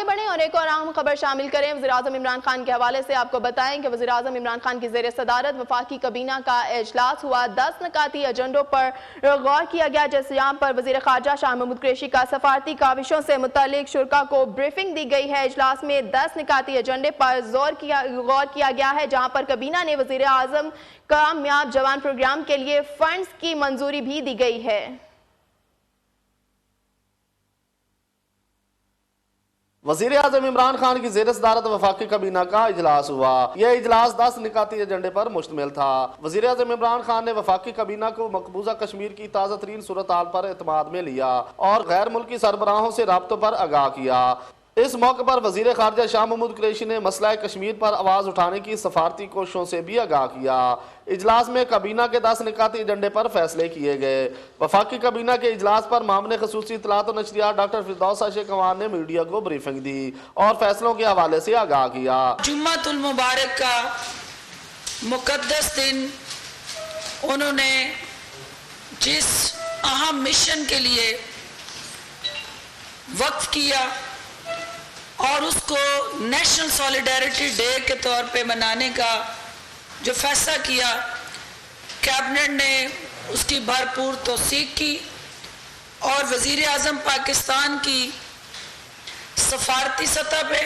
آگے بڑھیں اور ایک اور اہم خبر شامل کریں۔ وزیراعظم عمران خان کے حوالے سے آپ کو بتائیں کہ وزیراعظم عمران خان کی زیر صدارت وفاقی کابینہ کا اجلاس ہوا۔ 10 نکاتی ایجنڈوں پر غور کیا گیا، جہاں پر وزیر خارجہ شاہ محمود قریشی کا سفارتی کاوشوں سے متعلق شرکاء کو بریفنگ دی گئی ہے۔ اجلاس میں 10 نکاتی ایجنڈے پر غور کیا گیا ہے، جہاں پر کابینہ نے وزیر اعظم کامیاب جوان پروگرام کے لیے فنڈز کی منظوری بھی دی گئی ہے۔ وزیر اعظم عمران خان کی زیر صدارت وفاقی کابینہ کا اجلاس ہوا۔ یہ اجلاس 10 نکاتی ایجنڈے پر مشتمل تھا۔ وزیر اعظم عمران خان نے وفاقی کابینہ کو مقبوضہ کشمیر کی تازہ ترین صورتحال پر اعتماد میں لیا اور غیر ملکی سربراہوں سے رابطوں پر آگاہ کیا۔ اس موقع پر وزیر خارجہ شاہ محمود قریشی نے مسئلہ کشمیر پر آواز اٹھانے کی سفارتی کوششوں سے بھی آگاہ کیا۔ اجلاس میں کابینہ کے 10 نکاتی ایجنڈے پر فیصلے کیے گئے۔ وفاقی کابینہ کے اجلاس پر معاون خصوصی اطلاعات و نشریات ڈاکٹر فردوس عاشق اعوان نے میڈیا کو بریفنگ دی اور فیصلوں کے حوالے سے آگاہ کیا۔ جمعۃ المبارک کا مقدس دن انہوں نے جس اہم مشن کے لیے وقف کیا اور اس کو نیشنل سولیڈیرٹی ڈے کے طور پہ منانے کا جو فیصلہ کیا، کیبنٹ نے اس کی بھرپور توثیق کی اور وزیر اعظم پاکستان کی سفارتی سطح پہ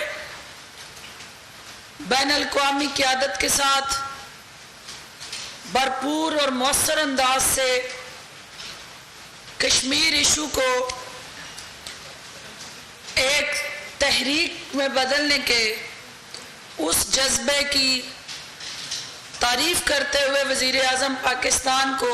بین الاقوامی قیادت کے ساتھ بھرپور اور مؤثر انداز سے کشمیر ایشو کو ایک تحریک میں بدلنے کے اس جذبے کی تعریف کرتے ہوئے وزیر اعظم پاکستان کو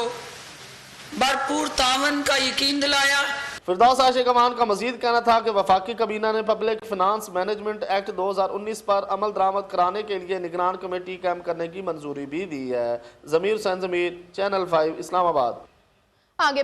بھرپور تعاون کا یقین دلایا۔ فردوس عاشق اعوان کا مزید کہنا تھا کہ وفاقی کابینہ نے پبلک فنانس مینجمنٹ ایکٹ 2019 پر عمل درآمد کرانے کے لیے نگران کمیٹی قائم کرنے کی منظوری بھی دی ہے۔ ضمیر حسین ضمیر، چینل 5 اسلام آباد۔ آگے